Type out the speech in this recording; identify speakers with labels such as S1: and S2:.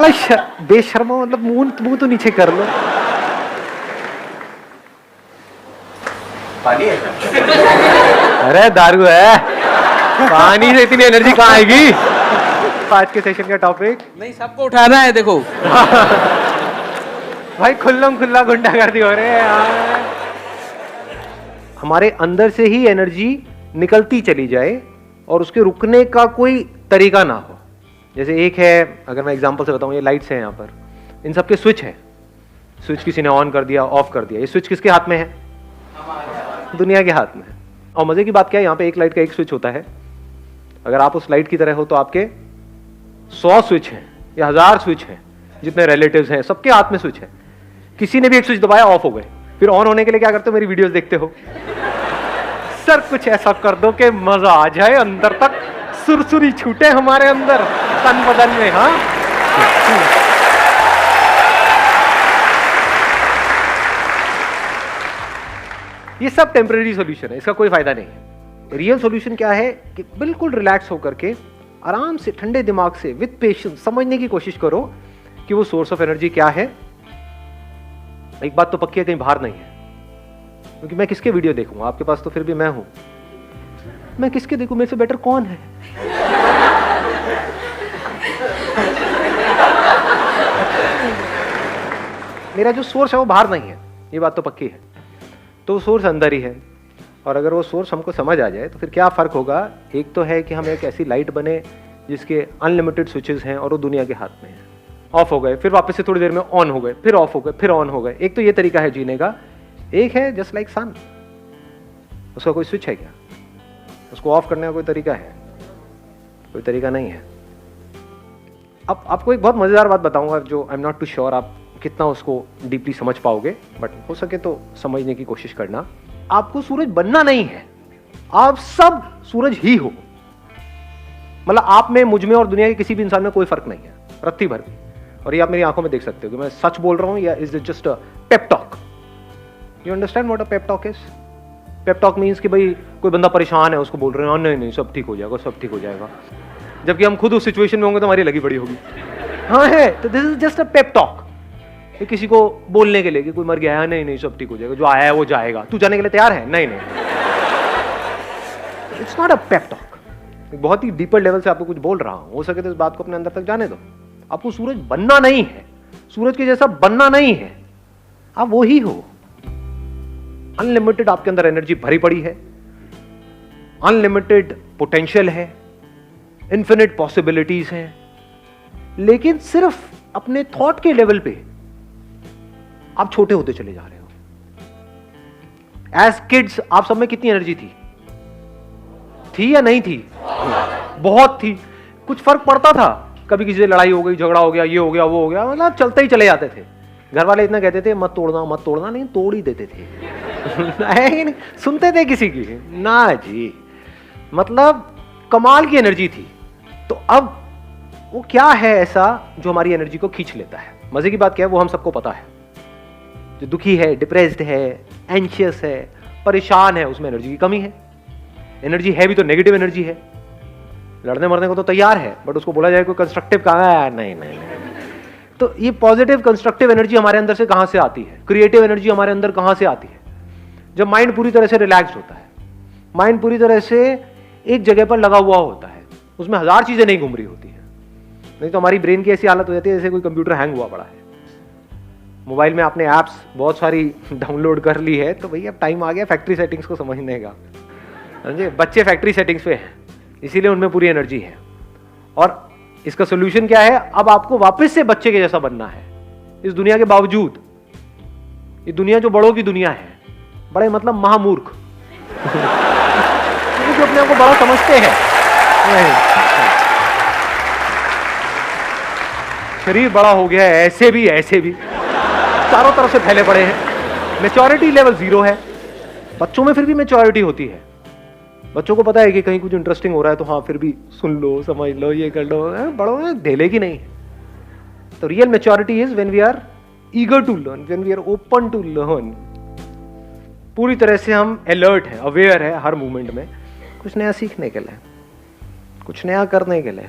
S1: बेशर्मा, मतलब मुंह तो नीचे कर लो।
S2: पानी है?
S1: अरे दारू है, पानी से इतनी एनर्जी कहाँ आएगी? आज के सेशन का टॉपिक
S2: नहीं, सबको उठाना है। देखो
S1: भाई खुल्लम खुल्ला गुंडागर्दी हो रहे हैं यार। हमारे अंदर से ही एनर्जी निकलती चली जाए और उसके रुकने का कोई तरीका ना हो। जैसे एक है, अगर मैं एग्जांपल से बताऊं, ये लाइट्स हैं यहाँ पर, इन सब के स्विच है। स्विच किसी ने ऑन कर दिया, ऑफ कर दिया। ये स्विच किसके हाथ में है? दुनिया के हाथ में है। और मजे की बात क्या है, यहाँ पे एक लाइट का एक स्विच होता है। अगर आप उस लाइट की तरह हो तो आपके 100 स्विच हैं या 1000 स्विच हैं, जितने रिलेटिव्स हैं सबके हाथ में स्विच है। किसी ने भी एक स्विच दबाया, ऑफ हो गए। फिर ऑन होने के लिए क्या करते हो? मेरी वीडियोस देखते हो। सर कुछ ऐसा कर दो कि मजा आ जाए, अंदर तक सुरसुरी छूटे हमारे अंदर, तन बदन में। हाँ, ये सब टेम्परेरी सॉल्यूशन है, इसका कोई फायदा नहीं है। रियल सॉल्यूशन क्या है कि बिल्कुल रिलैक्स होकर के आराम से ठंडे दिमाग से विद पेशेंस समझने की कोशिश करो कि वो सोर्स ऑफ एनर्जी क्या है। एक बात तो पक्की है, कहीं बाहर नहीं है। क्योंकि मैं किसके वीडियो देखूंगा? आपके पास तो फिर भी मैं हूं। मैं किसके देखूं? मेरे से बेटर कौन है? मेरा जो सोर्स है वो बाहर नहीं है, ये बात तो पक्की है। तो सोर्स अंदर ही है। और अगर वो सोर्स हमको समझ आ जाए तो फिर क्या फर्क होगा? एक तो है कि हम एक ऐसी लाइट बने जिसके अनलिमिटेड स्विचेस हैं और वो दुनिया के हाथ में है। ऑफ हो गए, फिर वापस से थोड़ी देर में ऑन हो गए, फिर ऑफ हो गए, फिर ऑन हो गए। एक तो ये तरीका है जीने का। एक है जस्ट लाइक सन, उसका कोई स्विच है क्या? उसको ऑफ करने का कोई तरीका है? कोई तरीका नहीं है। अब आपको एक बहुत मजेदार बात बताऊंगा जो I am not too sure आप कितना उसको डीपली समझ पाओगे, बट हो सके तो समझने की कोशिश करना। आपको सूरज बनना नहीं है, आप सब सूरज ही हो। मतलब आप में, मुझ में और दुनिया के किसी भी इंसान में कोई फर्क नहीं है, रत्ती भर भी। और ये आप मेरी आंखों में देख सकते हो कि मैं सच बोल रहा हूं या is it just a pep talk? You understand what a pep talk is? Pep talk means कि भाई कोई बंदा परेशान है, उसको बोल रहे हैं नहीं नहीं सब ठीक हो जाएगा, सब ठीक हो जाएगा, जबकि हम खुद उस सिचुएशन में होंगे तो हमारी लगी बड़ी होगी। हाँ है, तो this is just a pep talk. किसी को बोलने के लिए कि कोई मर गया है, नहीं नहीं सब ठीक हो जाएगा, जो आया है वो जाएगा, तू जाने के लिए तैयार है? नहीं नहीं, it's not a pep talk. बहुत ही डीपर लेवल से आपको कुछ बोल रहा हूं, हो सके तो इस बात को अपने अंदर तक जाने दो। आपको सूरज बनना नहीं है, सूरज के जैसा बनना नहीं है, आप वो ही हो। अनलिमिटेड आपके अंदर एनर्जी भरी पड़ी है, अनलिमिटेड पोटेंशियल है, इन्फिनिट पॉसिबिलिटीज हैं, लेकिन सिर्फ अपने थॉट के लेवल पे आप छोटे होते चले जा रहे हो। एज किड्स आप सब में कितनी एनर्जी थी या नहीं थी? बहुत थी। कुछ फर्क पड़ता था? कभी किसी से लड़ाई हो गई, झगड़ा हो गया, ये हो गया, वो हो गया, मतलब चलते ही चले जाते थे। घर वाले इतना कहते थे मत तोड़ना मत तोड़ना, नहीं तोड़ ही देते थे। नहीं सुनते थे किसी की? ना जी, मतलब कमाल की एनर्जी थी। तो अब वो क्या है ऐसा जो हमारी एनर्जी को खींच लेता है? मजे की बात क्या है, वो हम सबको पता है। जो दुखी है, डिप्रेस्ड है, एंशियस है, परेशान है, उसमें एनर्जी की कमी है। एनर्जी है भी तो नेगेटिव एनर्जी है, लड़ने मरने को तो तैयार है, बट उसको बोला जाए कोई कंस्ट्रक्टिव कहाँ है? नहीं नहीं नहीं। तो ये पॉजिटिव कंस्ट्रक्टिव एनर्जी हमारे अंदर से कहां से आती है? क्रिएटिव एनर्जी हमारे अंदर कहां से आती है? जब माइंड पूरी तरह से रिलैक्स होता है, माइंड पूरी तरह से एक जगह पर लगा हुआ होता है, उसमें हजार चीजें नहीं घूम रही होती है। नहीं तो हमारी ब्रेन की ऐसी हालत हो जाती है जैसे कोई कंप्यूटर हैंग हुआ पड़ा है। मोबाइल में आपने एप्स बहुत सारी डाउनलोड कर ली है, तो भैया अब टाइम आ गया फैक्ट्री सेटिंग्स को समझने का। समझे? बच्चे फैक्ट्री सेटिंग्स पे हैं, इसीलिए उनमें पूरी एनर्जी है। और इसका सोल्यूशन क्या है? अब आपको वापस से बच्चे के जैसा बनना है इस दुनिया के बावजूद। ये दुनिया जो बड़ों की दुनिया है, बड़े मतलब महामूर्ख, जो अपने आप को बड़ा समझते हैं। शरीर बड़ा हो गया है, ऐसे भी ऐसे भी चारों तरफ से फैले पड़े हैं। मैच्योरिटी लेवल 0 है। बच्चों में फिर भी मैच्योरिटी होती है। बच्चों को पता है कि कहीं कुछ इंटरेस्टिंग हो रहा है तो हाँ फिर भी सुन लो, समझ लो, ये कर लो। बड़ों में ढेले की नहीं। तो real maturity is when we are eager to learn, when we are open to learn. पूरी तरह से हम अलर्ट हैं, अवेयर है हर मोमेंट में, कुछ नया सीखने के लिए, कुछ नया करने के लिए।